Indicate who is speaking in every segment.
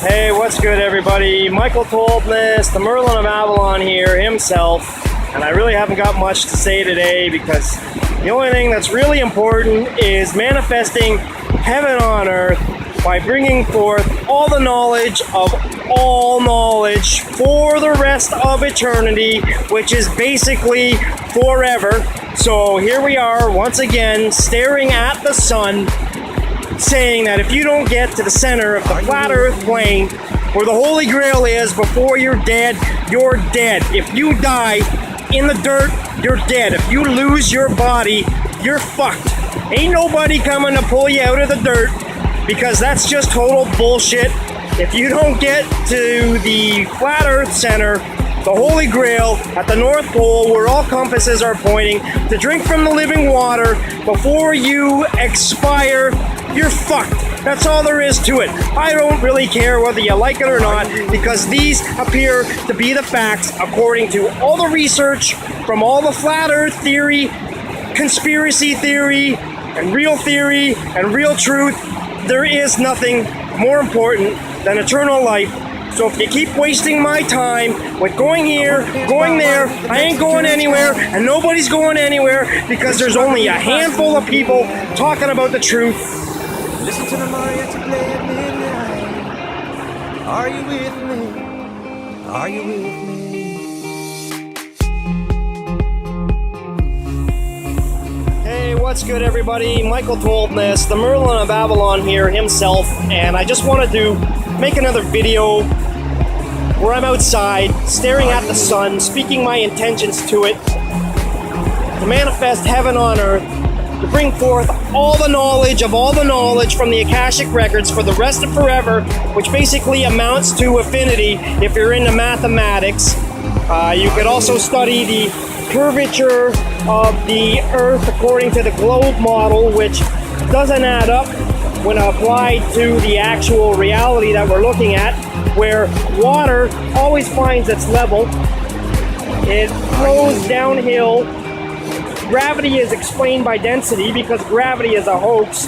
Speaker 1: Hey, what's good, everybody? Michael told this, the Murhline of Avalon here himself, and I really haven't got much to say today because the only thing that's really important is manifesting heaven on earth by bringing forth all the knowledge of all knowledge for the rest of eternity, which is basically forever. So here we are once again staring at the sun, saying that if you don't get to the center of the flat earth plane where the Holy Grail is before you're dead, you're dead. If you die in the dirt, you're dead. If you lose your body, you're fucked. Ain't nobody coming to pull you out of the dirt because that's just total bullshit. If you don't get to the flat earth center, the Holy Grail at the North Pole where all compasses are pointing, to drink from the living water before you expire, you're fucked. That's all there is to it. I don't really care whether you like it or not because these appear to be the facts according to all the research from all the flat earth theory, conspiracy theory, and real truth. There is nothing more important than eternal life. So if you keep wasting my time with going here, going there, I ain't going anywhere, and nobody's going anywhere because there's only a handful of people talking about the truth.
Speaker 2: Listen to the mariachi play at midnight. Are you with me? Are you with me?
Speaker 1: Hey, what's good, everybody? Michael told this, the Murhline of Avalon here himself, and I just wanted to make another video where I'm outside, staring at the sun, speaking my intentions to it, to manifest heaven on earth, to bring forth all the knowledge of all the knowledge from the Akashic Records for the rest of forever, which basically amounts to infinity if you're into mathematics. You could also study the curvature of the Earth according to the globe model, which doesn't add up when applied to the actual reality that we're looking at, where water always finds its level. It flows downhill. Gravity is explained by density because gravity is a hoax.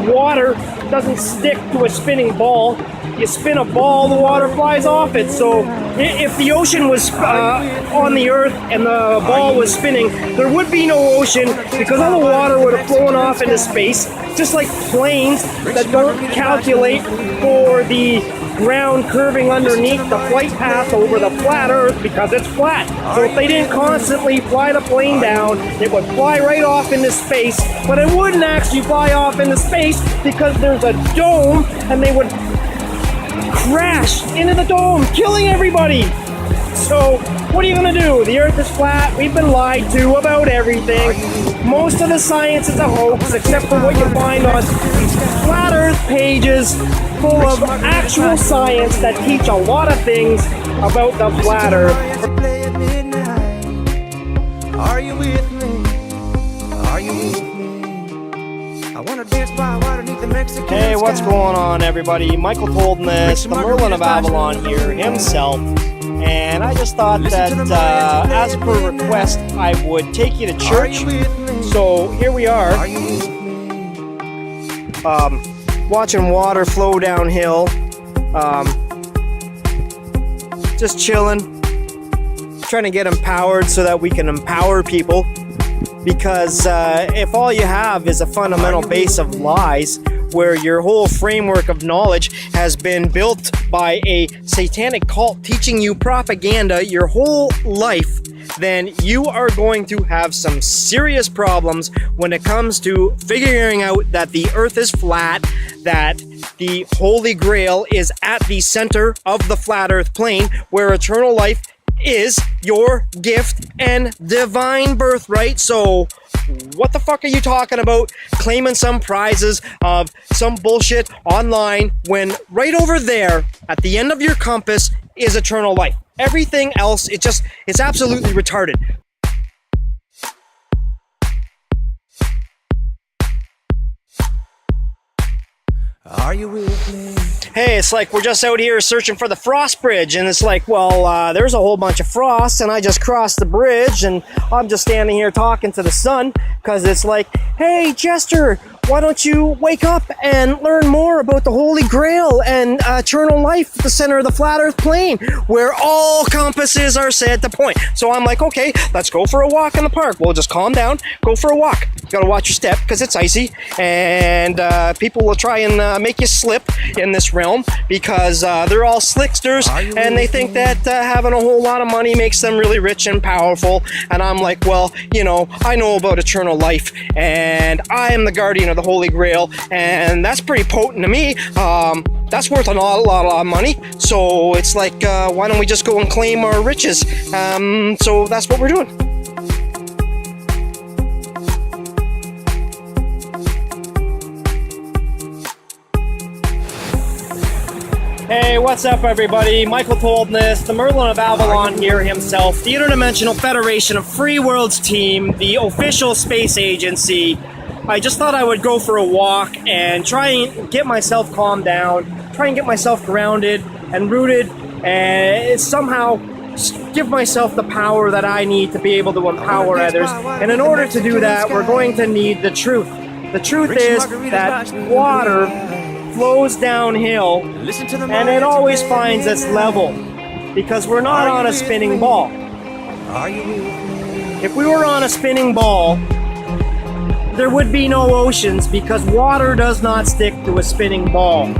Speaker 1: Water doesn't stick to a spinning ball. You spin a ball, the water flies off it. So if the ocean was on the earth and the ball was spinning, there would be no ocean because all the water would have flown off into space, just like planes that don't calculate for the ground curving underneath the flight path over the flat earth because it's flat. So if they didn't constantly fly the plane down, it would fly right off into space, but it wouldn't actually fly off into space because there's a dome and they would crash into the dome, killing everybody. So what are you gonna do? The earth is flat. We've been lied to about everything. Most of the science is a hoax except for what you find on flat earth pages full of actual science that teach a lot of things about the flat earth.
Speaker 2: Are you with me? Are you with me? I wanna dance by water beneath the Mexican
Speaker 1: Hey, what's going on, everybody? Michael told this, the Murhline of Avalon here himself, and I just thought that as per request I would take you to church. So here we are, watching water flow downhill, just chilling, trying to get empowered so that we can empower people, because if all you have is a fundamental base of lies where your whole framework of knowledge has been built by a satanic cult teaching you propaganda your whole life, then you are going to have some serious problems when it comes to figuring out that the earth is flat, that the Holy Grail is at the center of the flat earth plane, where eternal life is your gift and divine birthright. So what the fuck are you talking about claiming some prizes of some bullshit online when right over there at the end of your compass is eternal life? Everything else, it's absolutely retarded.
Speaker 2: Are you with me?
Speaker 1: Hey, it's like we're just out here searching for the frost bridge, and it's like, well, there's a whole bunch of frost, and I just crossed the bridge, and I'm just standing here talking to the sun, because it's like, hey, Chester, why don't you wake up and learn more about the Holy Grail and eternal life at the center of the flat earth plane, where all compasses are said to point. So I'm like, okay, let's go for a walk in the park. We'll just calm down, go for a walk. You gotta watch your step because it's icy, and people will try and make you slip in this realm because they're all slicksters and they think that having a whole lot of money makes them really rich and powerful. And I'm like, well, you know, I know about eternal life and I am the guardian of the Holy Grail, and that's pretty potent to me. That's worth a lot of money. So it's like, why don't we just go and claim our riches? So that's what we're doing. Hey, what's up everybody? Michael Toldness, the Murhline of Avalon here himself, the Interdimensional Federation of Free Worlds team, the official space agency. I just thought I would go for a walk and try and get myself calmed down, try and get myself grounded and rooted, and somehow give myself the power that I need to be able to empower others. And in order to do that, we're going to need the truth. The truth is that water flows downhill and it always finds its level because we're not on a spinning ball. If we were on a spinning ball, there would be no oceans because water does not stick to a spinning ball.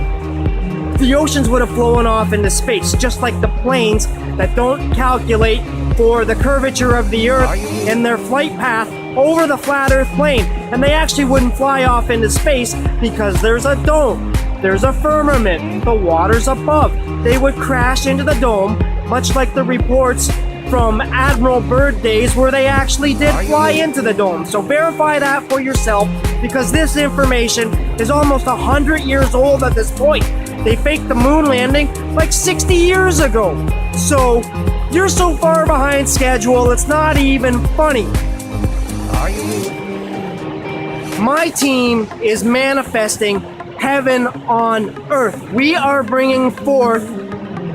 Speaker 1: The oceans would have flown off into space, just like the planes that don't calculate for the curvature of the Earth in their flight path over the flat Earth plane. And they actually wouldn't fly off into space because there's a dome. There's a firmament, the water's above. They would crash into the dome, much like the reports from Admiral Byrd days where they actually did fly into the dome. So verify that for yourself because this information is almost 100 years old at this point. They faked the moon landing like 60 years ago. So you're so far behind schedule, it's not even funny. My team is manifesting heaven on earth. We are bringing forth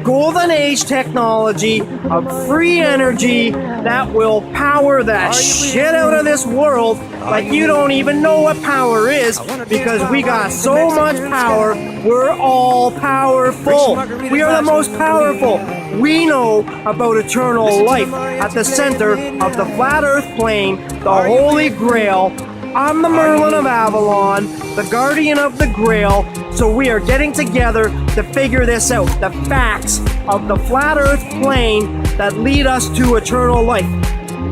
Speaker 1: golden age technology of free energy that will power the shit out of this world like you don't even know what power is because we got so much power. We're all powerful. We are the most powerful. We know about eternal life at the center of the flat earth plane, the Holy Grail. I'm the Murhline of Avalon, the guardian of the Grail, so we are getting together to figure this out. The facts of the flat earth plane that lead us to eternal life.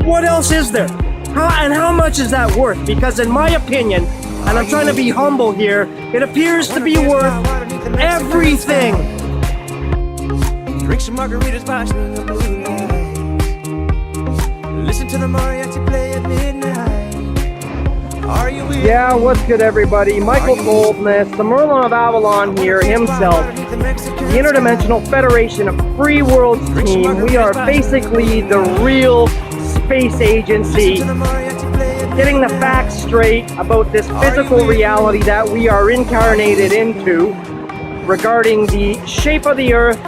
Speaker 1: What else is there? How much is that worth? Because in my opinion, and I'm trying to be humble here, it appears to be worth everything.
Speaker 2: Drink some margaritas, watching the blue lights. Listen to the mariachi play at midnight.
Speaker 1: Yeah, what's good everybody? Michael Toldness, the Murhline of Avalon here himself, the Interdimensional Federation of Free Worlds team. We are basically the real space agency, getting the facts straight about this physical reality that we are incarnated into regarding the shape of the earth.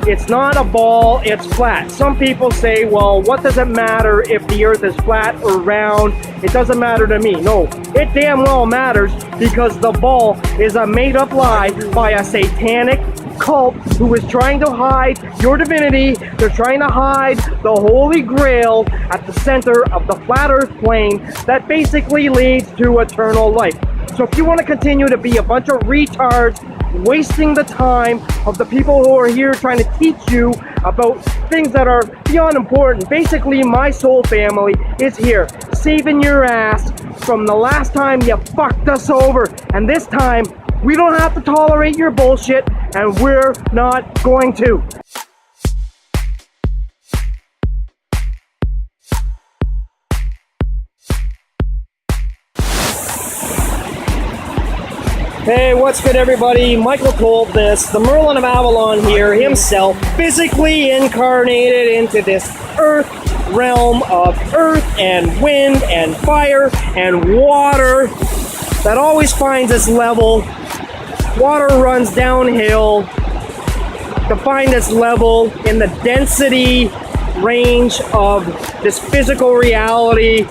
Speaker 1: It's not a ball, it's flat. Some people say, well, what does it matter if the earth is flat or round? It doesn't matter to me. No, it damn well matters because the ball is a made-up lie by a satanic cult who is trying to hide your divinity. They're trying to hide the Holy Grail at the center of the flat earth plane that basically leads to eternal life. So if you want to continue to be a bunch of retards wasting the time of the people who are here trying to teach you about things that are beyond important, basically my soul family is here saving your ass from the last time you fucked us over, and this time we don't have to tolerate your bullshit, and we're not going to. Hey, what's good everybody? Michael Toldness, the Murhline of Avalon here himself, physically incarnated into this earth realm of earth and wind and fire and water that always finds its level. Water runs downhill to find its level in the density range of this physical reality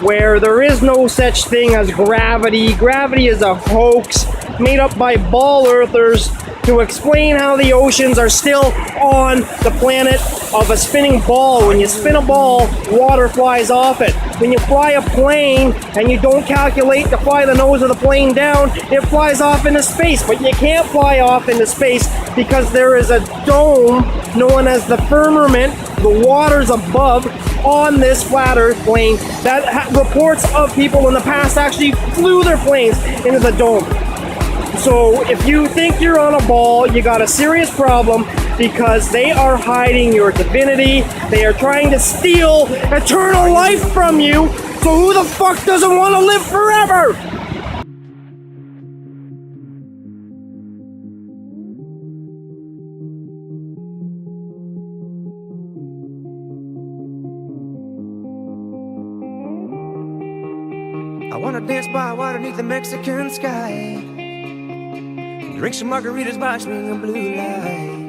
Speaker 1: where there is no such thing as gravity. Gravity is a hoax made up by ball earthers to explain how the oceans are still on the planet of a spinning ball. When you spin a ball, water flies off it. When you fly a plane and you don't calculate to fly the nose of the plane down, it flies off into space. But you can't fly off into space because there is a dome known as the firmament, the waters above, on this flat earth plane that reports of people in the past actually flew their planes into the dome. So if you think you're on a ball, you got a serious problem, because they are hiding your divinity. They are trying to steal eternal life from you. So who the fuck doesn't want to live forever?
Speaker 2: I wanna dance by water beneath the Mexican sky, drink some margaritas by swinging blue lights.